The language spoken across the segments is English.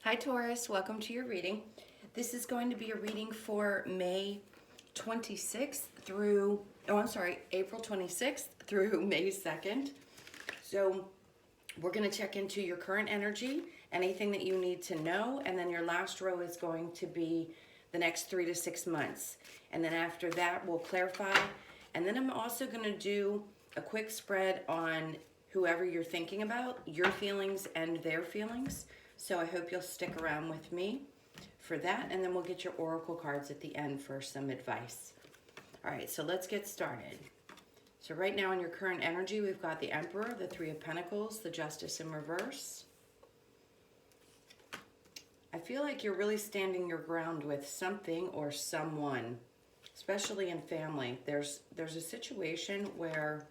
Hi Taurus, welcome to your reading. This is going to be a reading for May 26th through, April 26th through May 2nd. So we're going to check into your current energy, anything that you need to know, and then your last row is going to be the next 3 to 6 months. And then after that, we'll clarify. And then I'm also going to do a quick spread on whoever you're thinking about, your feelings and their feelings. So I hope you'll stick around with me for that, and then we'll get your oracle cards at the end for some advice. All right, so let's get started. So right now in your current energy, we've got the Emperor, the Three of Pentacles, the Justice in reverse. I feel like you're really standing your ground with something or someone, especially in family. There's a situation where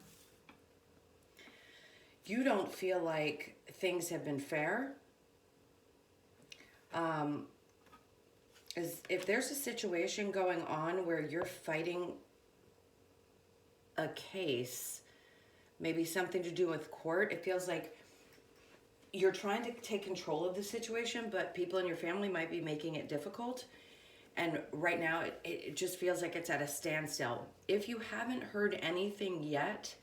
you don't feel like things have been fair. If there's a situation going on where you're fighting a case, maybe something to do with court, it feels like you're trying to take control of the situation, but people in your family might be making it difficult. And right now, it just feels like it's at a standstill. If you haven't heard anything yet,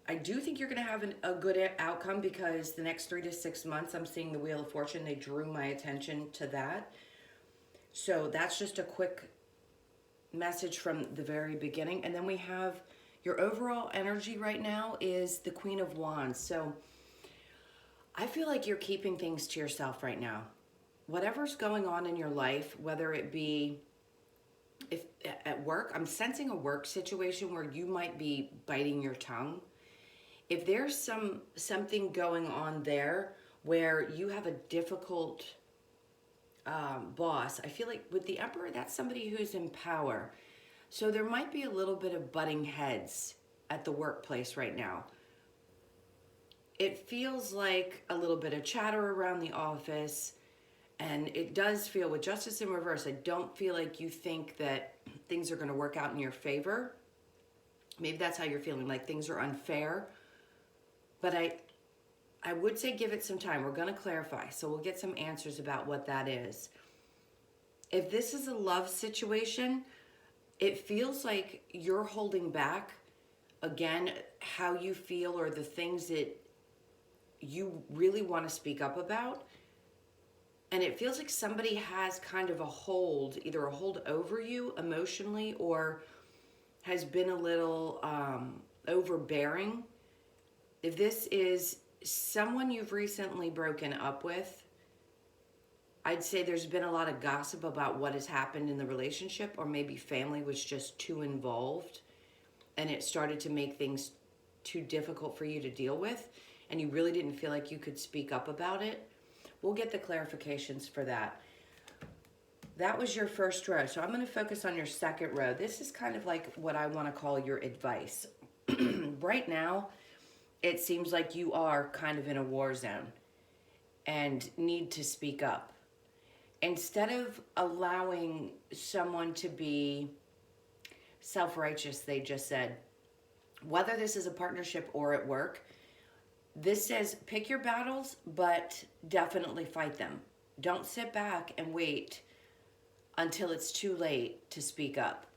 I do think you're going to have a good outcome, because the next 3 to 6 months, I'm seeing the Wheel of Fortune. They drew my attention to that. So that's just a quick message from the very beginning. And then we have your overall energy right now is the Queen of Wands. So I feel like you're keeping things to yourself right now. Whatever's going on in your life, whether it be if at work, I'm sensing a work situation where you might be biting your tongue. If there's something going on there where you have a difficult boss, I feel like with the Emperor, that's somebody who's in power. So there might be a little bit of butting heads at the workplace right now. It feels like a little bit of chatter around the office, and it does feel, with Justice in reverse, I don't feel like you think that things are going to work out in your favor. Maybe that's how you're feeling, like things are unfair. But I would say give it some time. We're going to clarify, so we'll get some answers about what that is. If this is a love situation, it feels like you're holding back, again, how you feel or the things that you really want to speak up about. And it feels like somebody has kind of a hold, either a hold over you emotionally or has been a little overbearing. If this is someone you've recently broken up with, I'd say there's been a lot of gossip about what has happened in the relationship, or maybe family was just too involved and it started to make things too difficult for you to deal with, and you really didn't feel like you could speak up about it. We'll get the clarifications for that. That was your first row. So I'm going to focus on your second row. This is kind of like what I want to call your advice. Right now, it seems like you are kind of in a war zone and need to speak up. Instead of allowing someone to be self-righteous, they just said, whether this is a partnership or at work, this says pick your battles, but definitely fight them. Don't sit back and wait until it's too late to speak up.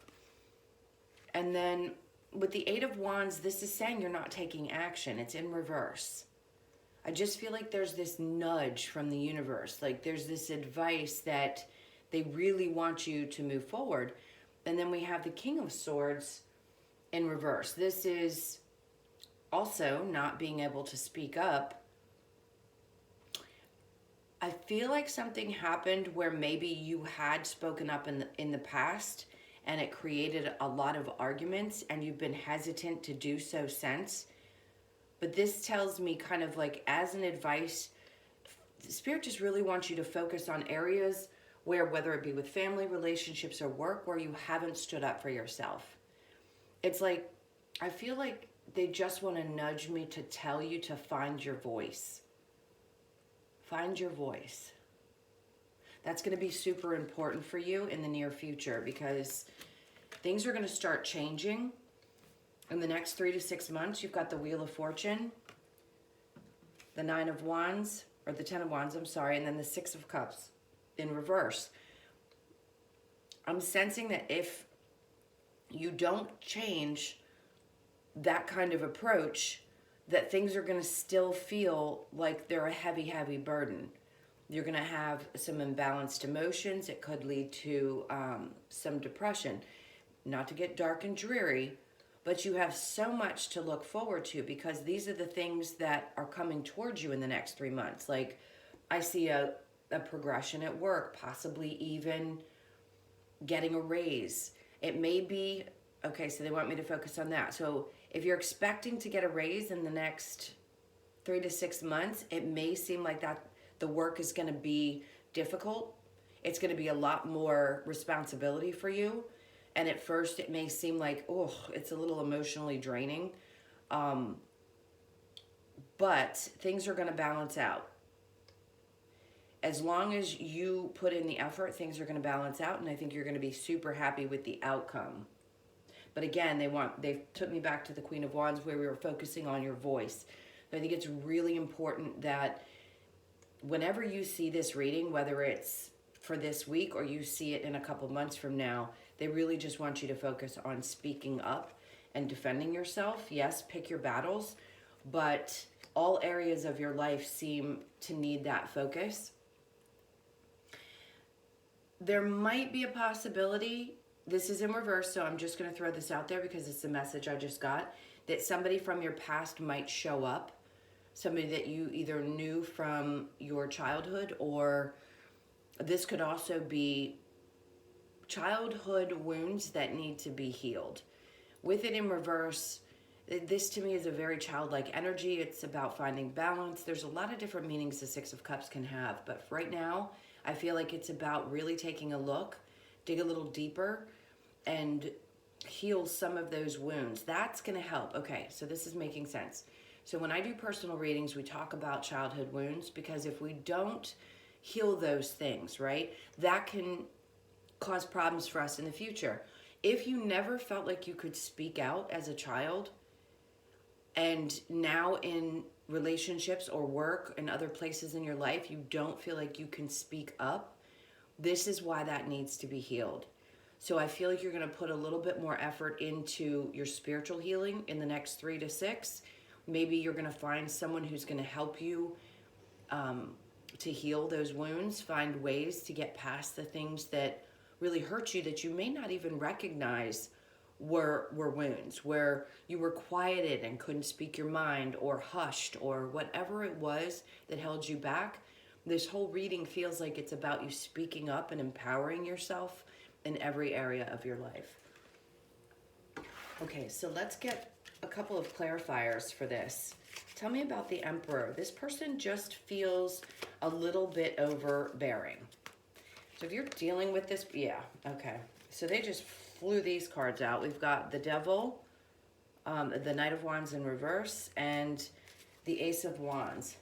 And then with the Eight of Wands, this is saying you're not taking action. It's in reverse. I just feel like there's this nudge from the universe. Like there's this advice that they really want you to move forward. And then we have the King of Swords in reverse. This is also not being able to speak up. I feel like something happened where maybe you had spoken up in the past, and it created a lot of arguments, and you've been hesitant to do so since. But this tells me, kind of like as an advice, Spirit just really wants you to focus on areas where, whether it be with family, relationships, or work, where you haven't stood up for yourself. It's like, I feel like they just want to nudge me to tell you to find your voice. Find your voice. That's going to be super important for you in the near future, because things are going to start changing in the next 3 to 6 months. You've got the Wheel of Fortune, the Nine of Wands, or the Ten of Wands, I'm sorry, and then the Six of Cups in reverse. I'm sensing that if you don't change that kind of approach, that things are going to still feel like they're a heavy, heavy burden. You're going to have some imbalanced emotions. It could lead to some depression. Not to get dark and dreary, but you have so much to look forward to, because these are the things that are coming towards you in the next 3 months. Like, I see a progression at work, possibly even getting a raise. It may be, okay, so they want me to focus on that. So if you're expecting to get a raise in the next 3 to 6 months, it may seem like that the work is going to be difficult. It's going to be a lot more responsibility for you. And at first it may seem like, oh, it's a little emotionally draining. But things are going to balance out. As long as you put in the effort, things are going to balance out, and I think you're going to be super happy with the outcome. But again, they took me back to the Queen of Wands, where we were focusing on your voice. I think it's really important that whenever you see this reading, whether it's for this week or you see it in a couple months from now, they really just want you to focus on speaking up and defending yourself. Yes, pick your battles, but all areas of your life seem to need that focus. There might be a possibility, this is in reverse, so I'm just going to throw this out there because it's the message I just got, that somebody from your past might show up. Somebody that you either knew from your childhood, or this could also be childhood wounds that need to be healed. With it in reverse, this to me is a very childlike energy. It's about finding balance. There's a lot of different meanings the Six of Cups can have, but right now, I feel like it's about really taking a look, dig a little deeper, and heal some of those wounds. That's going to help. Okay, so this is making sense. So when I do personal readings, we talk about childhood wounds, because if we don't heal those things, right, that can cause problems for us in the future. If you never felt like you could speak out as a child, and now in relationships or work and other places in your life, you don't feel like you can speak up, this is why that needs to be healed. So I feel like you're going to put a little bit more effort into your spiritual healing in the next 3 to 6. Maybe you're going to find someone who's going to help you to heal those wounds, find ways to get past the things that really hurt you that you may not even recognize were wounds, where you were quieted and couldn't speak your mind, or hushed, or whatever it was that held you back. This whole reading feels like it's about you speaking up and empowering yourself in every area of your life. Okay, so let's get a couple of clarifiers for this. Tell me about the Emperor. This person just feels a little bit overbearing. So if you're dealing with this, yeah, okay. So they just flew these cards out. We've got the Devil, the Knight of Wands in reverse, and the Ace of Wands.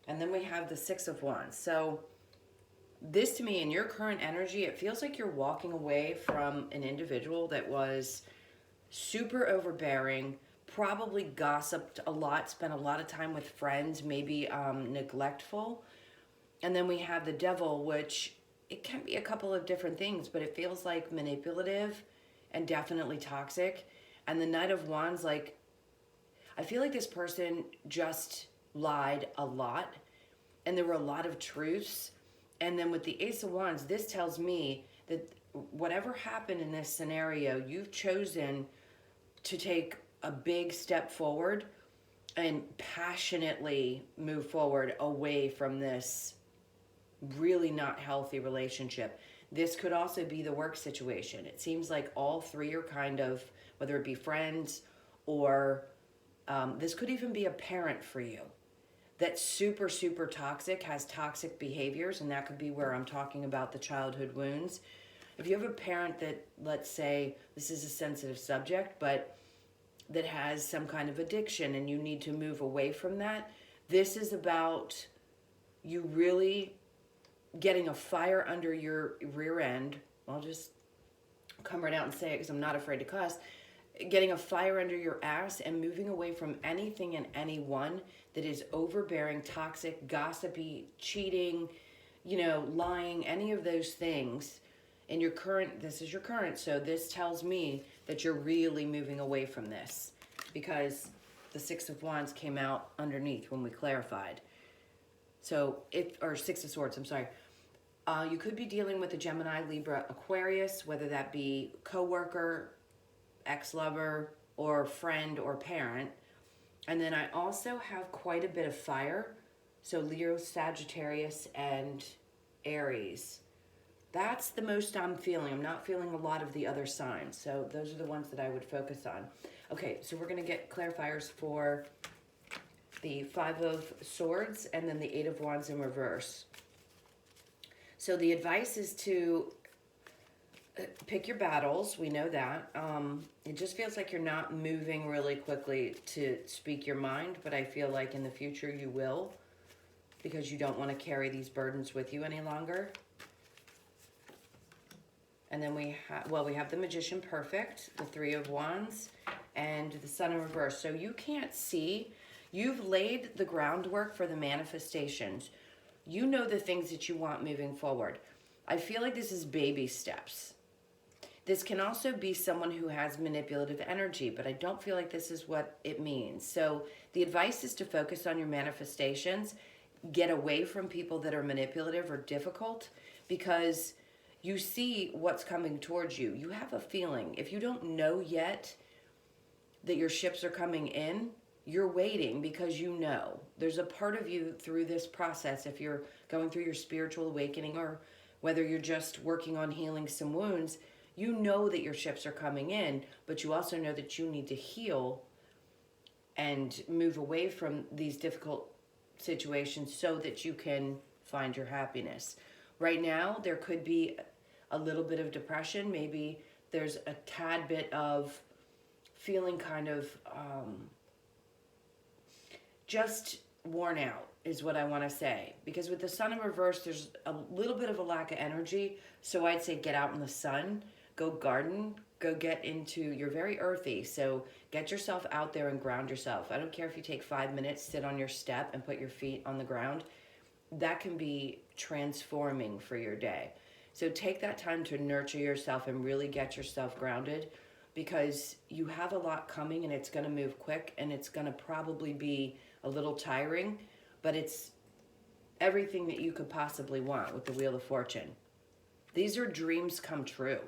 And then we have the Six of Wands. So this, to me, in your current energy, it feels like you're walking away from an individual that was super overbearing, probably gossiped a lot, spent a lot of time with friends, maybe neglectful. And then we have the Devil, which it can be a couple of different things, but it feels like manipulative and definitely toxic. And the Knight of Wands, like, I feel like this person just lied a lot, and there were a lot of truths. And then with the Ace of Wands, this tells me that whatever happened in this scenario, you've chosen to take a big step forward and passionately move forward away from this really not healthy relationship. This could also be the work situation. It seems like all three are kind of, whether it be friends or this could even be a parent for you that's super, super toxic, has toxic behaviors, and that could be where I'm talking about the childhood wounds. If you have a parent that, let's say, this is a sensitive subject, but that has some kind of addiction and you need to move away from that, this is about you really getting a fire under your rear end. I'll just come right out and say it because I'm not afraid to cuss. getting a fire under your ass and moving away from anything and anyone that is overbearing, toxic, gossipy, cheating, you know, lying, any of those things. In your current, this is your current, so this tells me that you're really moving away from this, because the Six of Wands came out underneath when we clarified. So or Six of Swords, I'm sorry. You could be dealing with a Gemini, Libra, Aquarius, whether that be coworker, ex-lover, or friend or parent. And then I also have quite a bit of fire. So Leo, Sagittarius, and Aries. That's the most I'm feeling. I'm not feeling a lot of the other signs. So those are the ones that I would focus on. Okay, so we're going to get clarifiers for the Five of Swords and then the Eight of Wands in reverse. So the advice is to pick your battles. We know that. It just feels like you're not moving really quickly to speak your mind, but I feel like in the future you will, because you don't want to carry these burdens with you any longer. And then we have the Magician perfect, the Three of Wands, and the Sun in reverse. So you can't see. You've laid the groundwork for the manifestations. You know the things that you want moving forward. I feel like this is baby steps. This can also be someone who has manipulative energy, but I don't feel like this is what it means. So the advice is to focus on your manifestations. Get away from people that are manipulative or difficult, because you see what's coming towards you. You have a feeling. If you don't know yet that your ships are coming in, you're waiting because you know. There's a part of you through this process, if you're going through your spiritual awakening or whether you're just working on healing some wounds, you know that your ships are coming in, but you also know that you need to heal and move away from these difficult situations so that you can find your happiness. Right now, there could be a little bit of depression. Maybe there's a tad bit of feeling kind of just worn out is what I want to say. Because with the Sun in reverse, there's a little bit of a lack of energy. So I'd say get out in the sun, go garden, go get into, you're very earthy. So get yourself out there and ground yourself. I don't care if you take 5 minutes, sit on your step and put your feet on the ground. That can be transforming for your day. So take that time to nurture yourself and really get yourself grounded, because you have a lot coming and it's going to move quick and it's going to probably be a little tiring, but it's everything that you could possibly want with the Wheel of Fortune. These are dreams come true.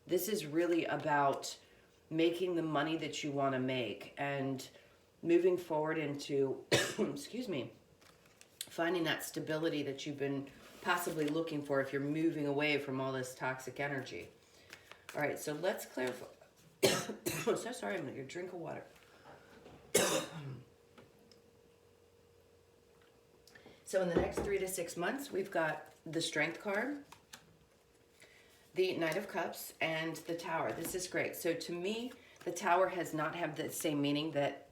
This is really about making the money that you want to make and moving forward into, excuse me, finding that stability that you've been possibly looking for if you're moving away from all this toxic energy. All right, so let's clarify. I'm so sorry, I'm going to get a drink of water. So in the next 3 to 6 months, we've got the Strength card, the Knight of Cups, and the Tower. This is great. So to me, the Tower has not had the same meaning that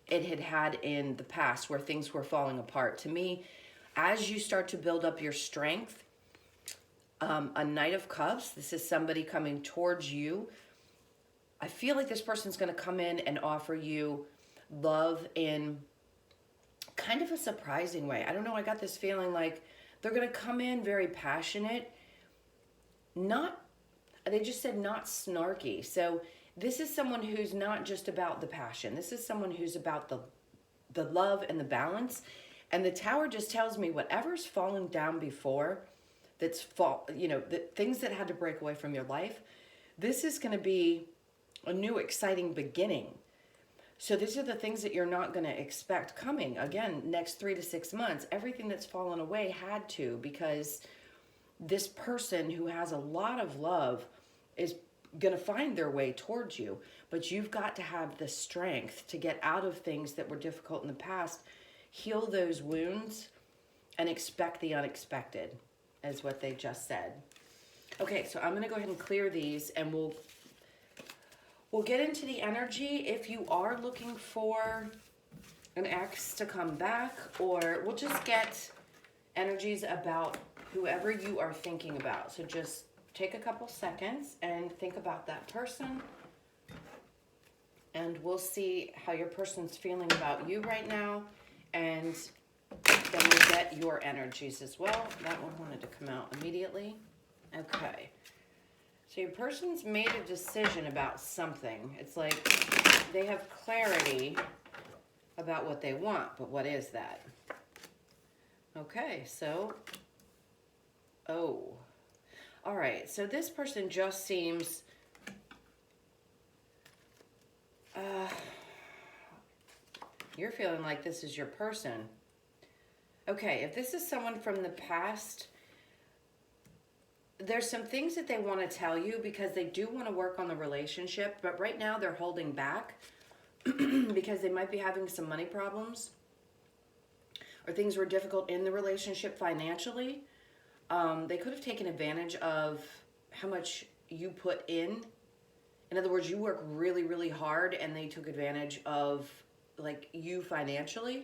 it had had in the past where things were falling apart. To me, as you start to build up your strength, a Knight of Cups, this is somebody coming towards you. I feel like this person's going to come in and offer you love in kind of a surprising way. I don't know, I got this feeling like they're going to come in very passionate, they just said not snarky. So this is someone who's not just about the passion. This is someone who's about the love and the balance. And the Tower just tells me whatever's fallen down before, the things that had to break away from your life, this is going to be a new exciting beginning. So these are the things that you're not going to expect coming. Again, next 3 to 6 months, everything that's fallen away had to, because this person who has a lot of love is going to find their way towards you. But you've got to have the strength to get out of things that were difficult in the past, heal those wounds, and expect the unexpected, is what they just said. Okay, so I'm going to go ahead and clear these, and we'll get into the energy. If you are looking for an ex to come back, or we'll just get energies about whoever you are thinking about. So just take a couple seconds and think about that person. And we'll see how your person's feeling about you right now. And then we'll get your energies as well. That one wanted to come out immediately. Okay. So your person's made a decision about something. It's like they have clarity about what they want, but what is that? Okay, so, oh. All right, so this person just seems, you're feeling like this is your person. Okay, if this is someone from the past, there's some things that they want to tell you because they do want to work on the relationship, but right now they're holding back because they might be having some money problems or things were difficult in the relationship financially. They could have taken advantage of how much you put in. In other words, you work really, really hard and they took advantage of like you financially.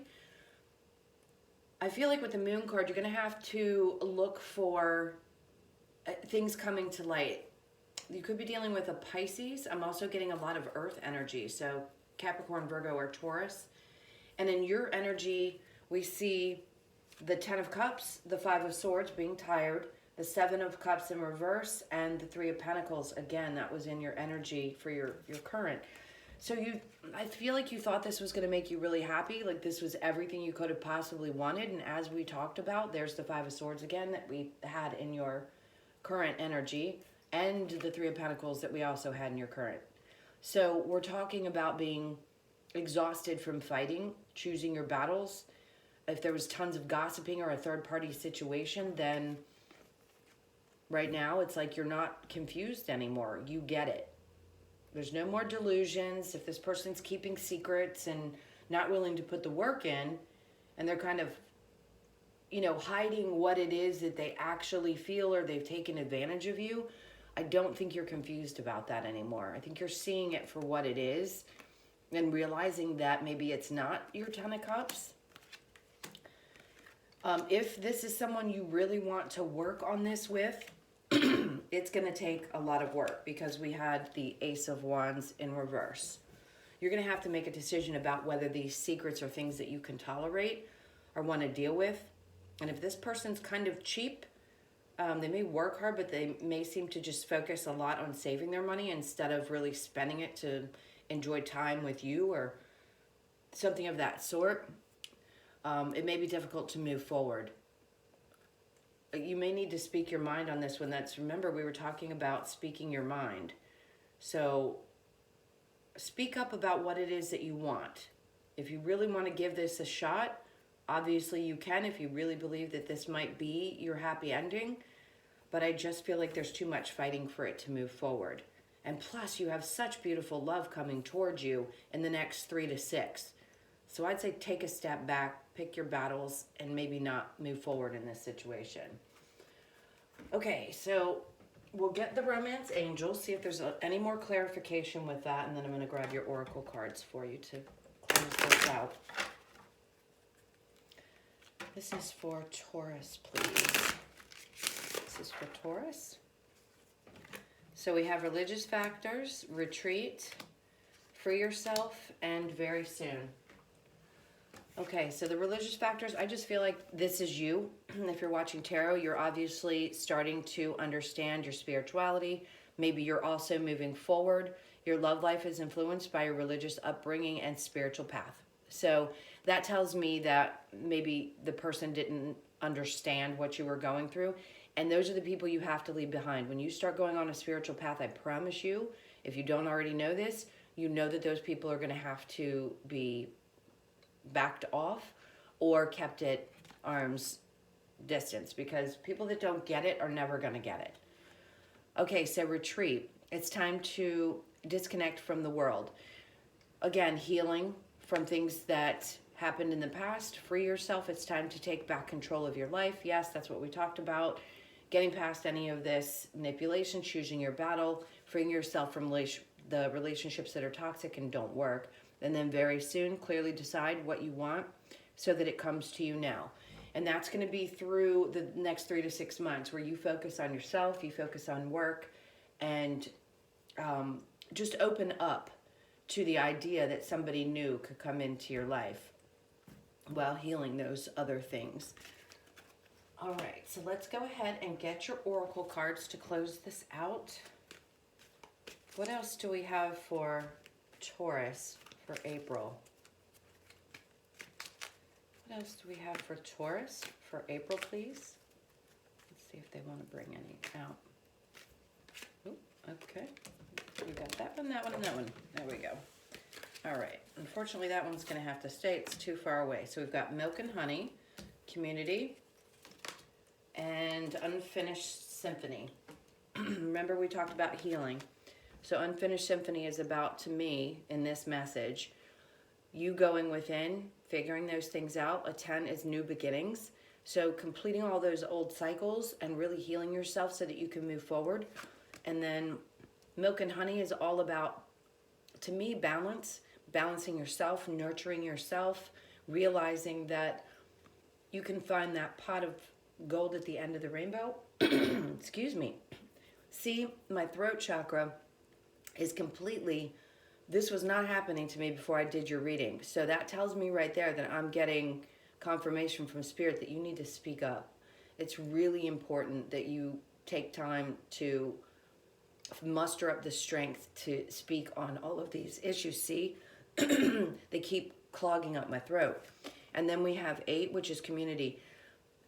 I feel like with the Moon card, you're going to have to look for things coming to light. You could be dealing with a Pisces. I'm also getting a lot of earth energy. So Capricorn, Virgo, or Taurus. And in your energy, we see the 10 of Cups, the 5 of Swords, being tired, the 7 of Cups in reverse, and the 3 of Pentacles. Again, that was in your energy for your current. So I feel like you thought this was going to make you really happy, like this was everything you could have possibly wanted. And as we talked about, there's the 5 of Swords again that we had in your current energy, and the 3 of Pentacles that we also had in your current. So we're talking about being exhausted from fighting, choosing your battles. If there was tons of gossiping or a third-party situation, then right now it's like you're not confused anymore. You get it. There's no more delusions. If this person's keeping secrets and not willing to put the work in, and they're kind of, you know, hiding what it is that they actually feel or they've taken advantage of you, I don't think you're confused about that anymore. I think you're seeing it for what it is and realizing that maybe it's not your 10 of Cups. If this is someone you really want to work on this with, it's going to take a lot of work because we had the Ace of Wands in reverse. You're going to have to make a decision about whether these secrets are things that you can tolerate or want to deal with. And if this person's kind of cheap, they may work hard, but they may seem to just focus a lot on saving their money instead of really spending it to enjoy time with you or something of that sort. It may be difficult to move forward. You may need to speak your mind on this one. Remember, we were talking about speaking your mind. So speak up about what it is that you want. If you really want to give this a shot, obviously you can if you really believe that this might be your happy ending. But I just feel like there's too much fighting for it to move forward. And plus, you have such beautiful love coming towards you in the next 3 to 6. So I'd say take a step back, pick your battles, and maybe not move forward in this situation. Okay, so we'll get the romance angel, see if there's any more clarification with that, and then I'm going to grab your oracle cards for you to close this out. This is for Taurus, please. This is for Taurus. So we have religious factors, retreat, free yourself, and very soon. Okay, so the religious factors, I just feel like this is you. If you're watching tarot, you're obviously starting to understand your spirituality. Maybe you're also moving forward. Your love life is influenced by your religious upbringing and spiritual path. So that tells me that maybe the person didn't understand what you were going through. And those are the people you have to leave behind. When you start going on a spiritual path, I promise you, if you don't already know this, you know that those people are going to have to be backed off or kept at arm's distance, because people that don't get it are never going to get it. Okay, so retreat. It's time to disconnect from the world. Again, healing from things that happened in the past. Free yourself. It's time to take back control of your life. Yes, that's what we talked about. Getting past any of this manipulation, choosing your battle, freeing yourself from the relationships that are toxic and don't work. And then very soon, clearly decide what you want so that it comes to you now. And that's going to be through the next 3 to 6 months, where you focus on yourself, you focus on work, and just open up to the idea that somebody new could come into your life while healing those other things. All right, so let's go ahead and get your oracle cards to close this out. What else do we have for Taurus for April? What else do we have for Taurus for April, please? Let's see if they want to bring any out. Oh, okay. We got that one, and that one. There we go. All right. Unfortunately, that one's going to have to stay. It's too far away. So we've got Milk and Honey, Community, and Unfinished Symphony. Remember, we talked about healing. So Unfinished Symphony is about, to me, in this message, you going within, figuring those things out. A 10 is new beginnings. So completing all those old cycles and really healing yourself so that you can move forward. And then Milk and Honey is all about, to me, balance. Balancing yourself, nurturing yourself, realizing that you can find that pot of gold at the end of the rainbow. Excuse me. See, my throat chakra is completely, this was not happening to me before I did your reading. So that tells me right there that I'm getting confirmation from Spirit that you need to speak up. It's really important that you take time to muster up the strength to speak on all of these issues. See, they keep clogging up my throat. And then we have 8, which is Community.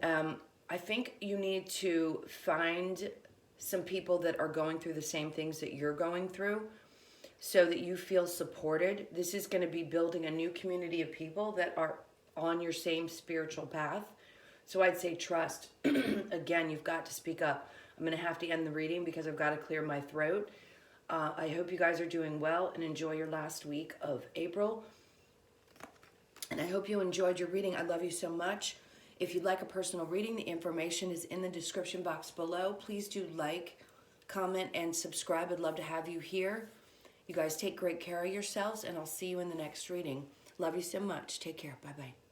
I think you need to find some people that are going through the same things that you're going through so that you feel supported. This is going to be building a new community of people that are on your same spiritual path. So I'd say trust. Again, you've got to speak up. I'm going to have to end the reading because I've got to clear my throat. I hope you guys are doing well and enjoy your last week of April. And I hope you enjoyed your reading. I love you so much. If you'd like a personal reading, the information is in the description box below. Please do like, comment, and subscribe. I'd love to have you here. You guys take great care of yourselves, and I'll see you in the next reading. Love you so much. Take care. Bye-bye.